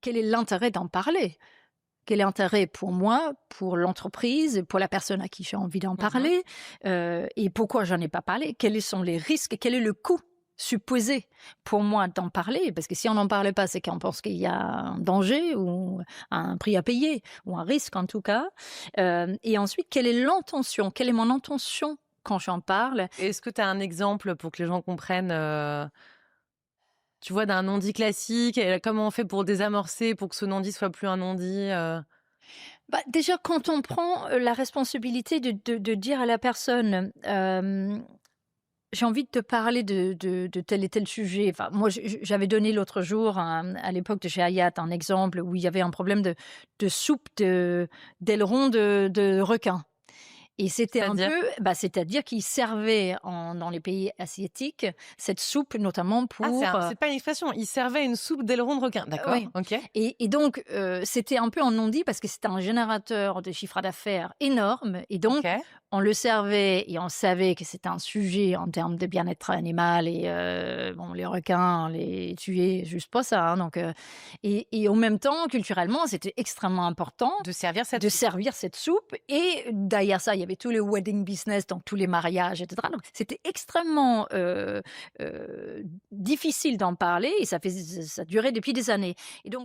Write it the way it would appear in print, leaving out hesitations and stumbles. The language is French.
quel est l'intérêt d'en parler? Quel est l'intérêt pour moi, pour l'entreprise, pour la personne à qui j'ai envie d'en Mmh. parler? Et pourquoi j'en ai pas parlé? Quels sont les risques? Quel est le coût supposé pour moi d'en parler? Parce que si on n'en parle pas, c'est qu'on pense qu'il y a un danger ou un prix à payer ou un risque en tout cas. Et ensuite, quelle est l'intention? Quelle est mon intention quand j'en parle? Est-ce que tu as un exemple pour que les gens comprennent, tu vois, d'un non-dit classique et comment on fait pour désamorcer, pour que ce non-dit soit plus un non-dit, Bah, déjà, quand on prend, la responsabilité de dire à la personne, «J'ai envie de te parler de tel et tel sujet». Enfin, moi, j'avais donné l'autre jour, à l'époque de chez Hayat, un exemple où il y avait un problème de soupe d'aileron de requin. Et c'était un C'est-à-dire? peu c'est-à-dire qu'ils servaient dans les pays asiatiques cette soupe notamment Ah, pour, c'est pas une expression, ils servaient une soupe d'aileron de requin. D'accord, oui, OK. et donc c'était un peu un non-dit parce que c'était un générateur de chiffre d'affaires énorme et donc OK. on le servait et on savait que c'était un sujet en termes de bien-être animal et bon, les requins, les tuer, juste pas ça, hein, donc et en même temps, culturellement, c'était extrêmement important De servir cette de soupe. servir cette soupe et derrière ça, il y avait tout le wedding business, donc tous les mariages et cetera, donc c'était extrêmement, difficile d'en parler et ça durait depuis des années et donc